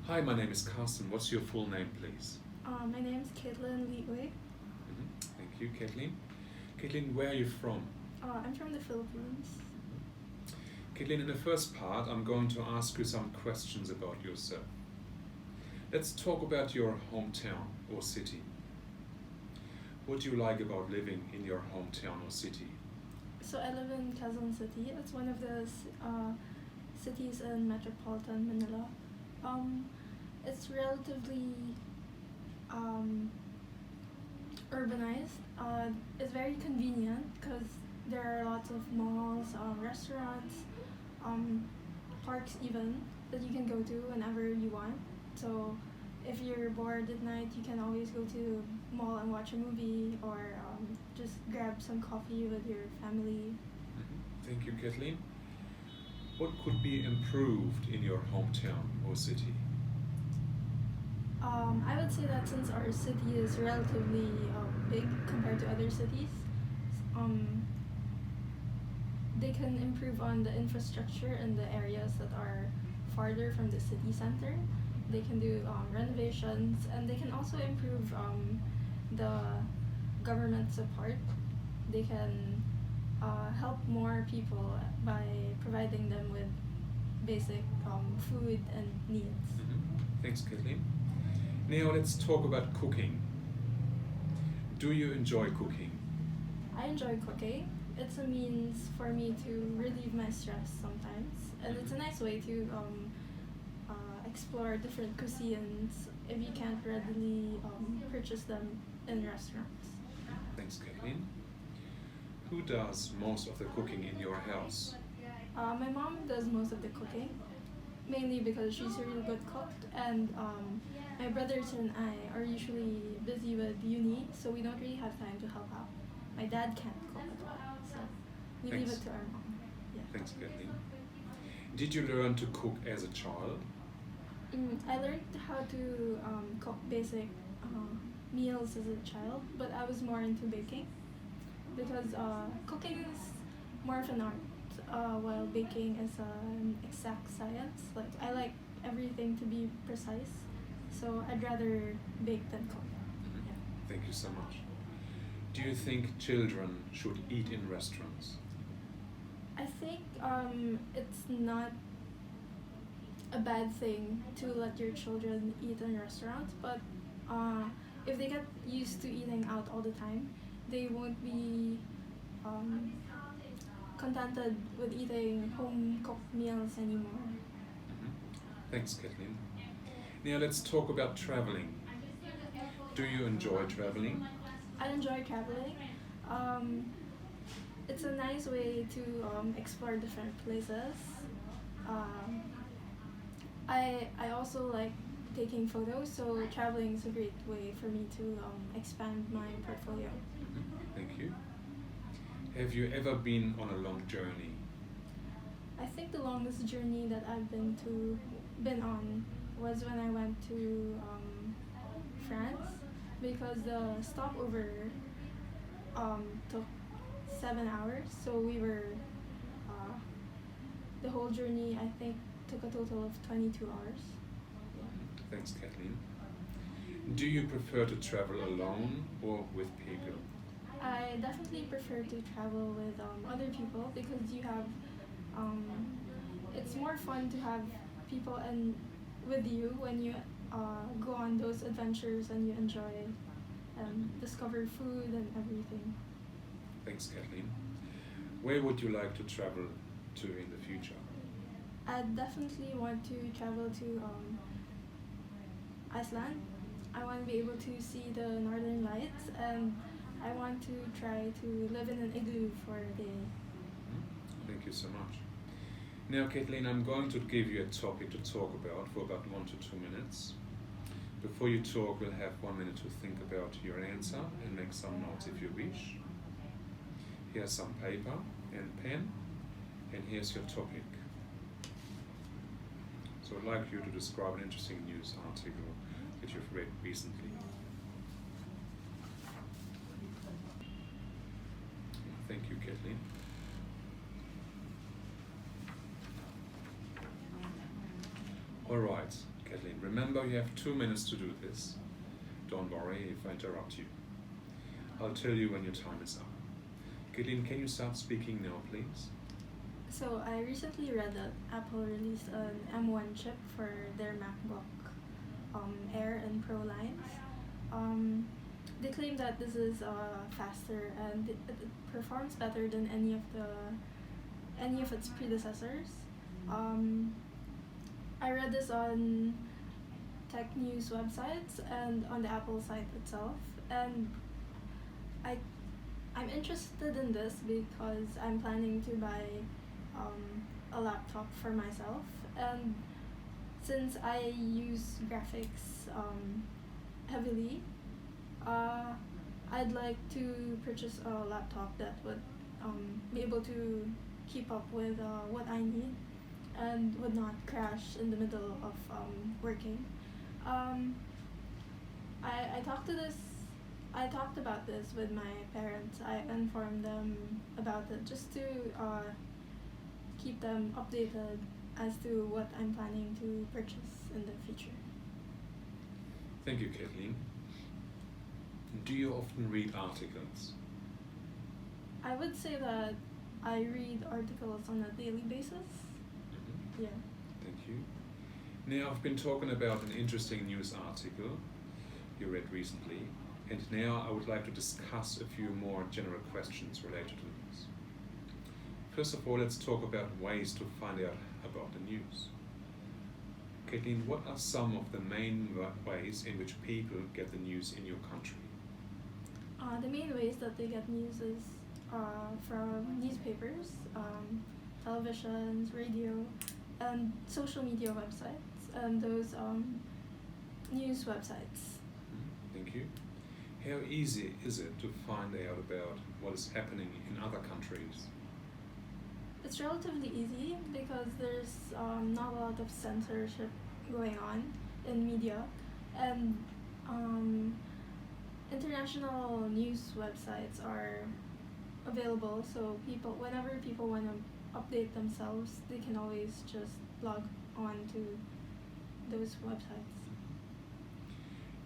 Hi, my name is Carsten. What's your full name, please? My name is Caitlin Liwei. Thank you, Caitlin. Caitlin, where are you from? I'm from the Philippines. Caitlin, in the first part, I'm going to ask you some questions about yourself. Let's talk about your hometown or city. What do you like about living in your hometown or city? So I live in Quezon City. It's one of the cities in metropolitan Manila. It's relatively urbanized. It's very convenient because there are lots of malls, restaurants, parks even that you can go to whenever you want. So if you're bored at night, you can always go to the mall and watch a movie or just grab some coffee with your family. Thank you, Kathleen. What could be improved in your hometown or city? I would say that since our city is relatively big compared to other cities, they can improve on the infrastructure in the areas that are farther from the city center. They can do renovations, and they can also improve the government support. They can help more people by providing them with basic food and needs. Thanks, Kathleen. Now let's talk about cooking. Do you enjoy cooking? I enjoy cooking. It's a means for me to relieve my stress sometimes, and it's a nice way to explore different cuisines if you can't readily purchase them in restaurants. Thanks, Kathleen. Who does most of the cooking in your house? My mom does most of the cooking, mainly because she's a really good cook, and my brothers and I are usually busy with uni, so we don't really have time to help out. My dad can't cook at all, so we leave it to our mom. Yeah. Thanks, Kathleen. Did you learn to cook as a child? I learned how to cook basic meals as a child, but I was more into baking because cooking is more of an art, while baking is an exact science. Like I like everything to be precise, so I'd rather bake than cook. Yeah. Thank you so much. Do you think children should eat in restaurants? I think it's not a bad thing to let your children eat in restaurants, but if they get used to eating out all the time, they won't be contented with eating home-cooked meals anymore. Thanks, Kathleen. Now let's talk about traveling. Do you enjoy traveling? I enjoy traveling. It's a nice way to explore different places. I also like taking photos, so traveling is a great way for me to expand my portfolio. Thank you. Have you ever been on a long journey? I think the longest journey that I've been on was when I went to France, because the stopover took 7 hours, so we were the whole journey I think took a total of 22 hours. Thanks, Kathleen. Do you prefer to travel alone or with people? I definitely prefer to travel with other people because you have it's more fun to have people with you when you go on those adventures and you enjoy discover food and everything. Thanks, Kathleen. Where would you like to travel to in the future? I definitely want to travel to Iceland. I want to be able to see the northern lights, and I want to try to live in an igloo for a day. Thank you so much. Now, Kathleen, I'm going to give you a topic to talk about for about 1 to 2 minutes. Before you talk, we'll have 1 minute to think about your answer and make some notes if you wish. Here's some paper and pen, and here's your topic. So I'd like you to describe an interesting news article that you've read recently. Thank you, Kathleen. All right. Kathleen, remember you have 2 minutes to do this. Don't worry if I interrupt you. I'll tell you when your time is up. Kathleen, can you start speaking now, please? So I recently read that Apple released an M1 chip for their MacBook Air and Pro lines. They claim that this is faster and it performs better than any of its predecessors. I read this on tech news websites and on the Apple site itself, and I'm interested in this because I'm planning to buy a laptop for myself, and since I use graphics heavily, I'd like to purchase a laptop that would be able to keep up with what I need and would not crash in the middle of working. I talked about this with my parents. I informed them about it just to keep them updated as to what I'm planning to purchase in the future. Thank you, Kathleen. Do you often read articles? I would say that I read articles on a daily basis. Mm-hmm. Yeah. Thank you. Now, I've been talking about an interesting news article you read recently, and now I would like to discuss a few more general questions related to this. First of all, let's talk about ways to find out about the news. Kathleen, what are some of the main ways in which people get the news in your country? The main ways that they get news is from newspapers, televisions, radio, and social media websites, and those news websites. Thank you. How easy is it to find out about what is happening in other countries? It's relatively easy because there's not a lot of censorship going on in media, and international news websites are available, so whenever people want to update themselves, they can always just log on to those websites.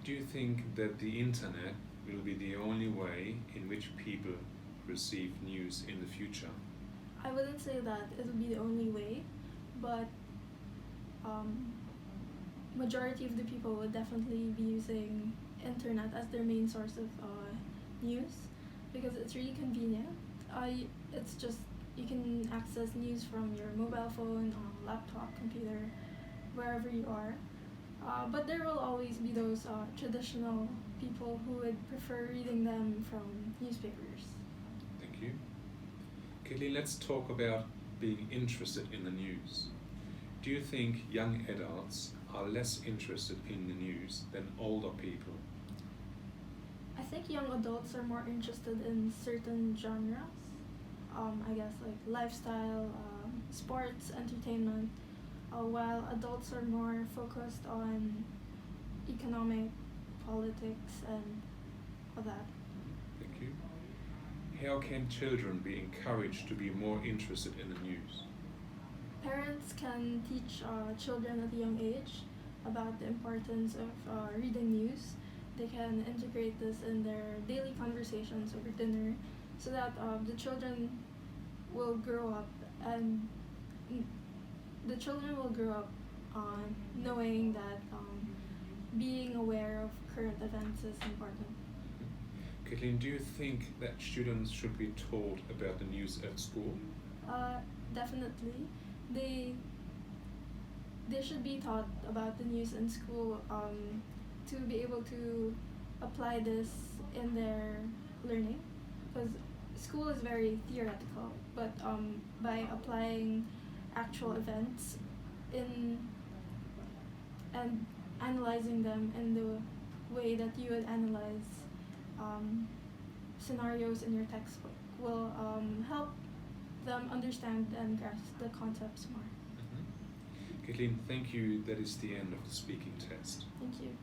Do you think that the internet will be the only way in which people receive news in the future? I wouldn't say that it would be the only way, but majority of the people would definitely be using internet as their main source of news because it's really convenient. It's just you can access news from your mobile phone, laptop, computer, wherever you are. But there will always be those traditional people who would prefer reading them from newspapers. Thank you. Kathleen, let's talk about being interested in the news. Do you think young adults are less interested in the news than older people? I think young adults are more interested in certain genres. I guess like lifestyle, sports, entertainment, while adults are more focused on economic, politics, and all that. Thank you. How can children be encouraged to be more interested in the news? Parents can teach children at a young age about the importance of reading news. They can integrate this in their daily conversations over dinner so that the children will grow up knowing that being aware of current events is important. Kathleen, do you think that students should be taught about the news at school? Definitely. They should be taught about the news in school to be able to apply this in their learning, because school is very theoretical, but by applying actual events and analyzing them in the way that you would analyze scenarios in your textbook will help them understand and grasp the concepts more. Kathleen, thank you. That is the end of the speaking test. Thank you.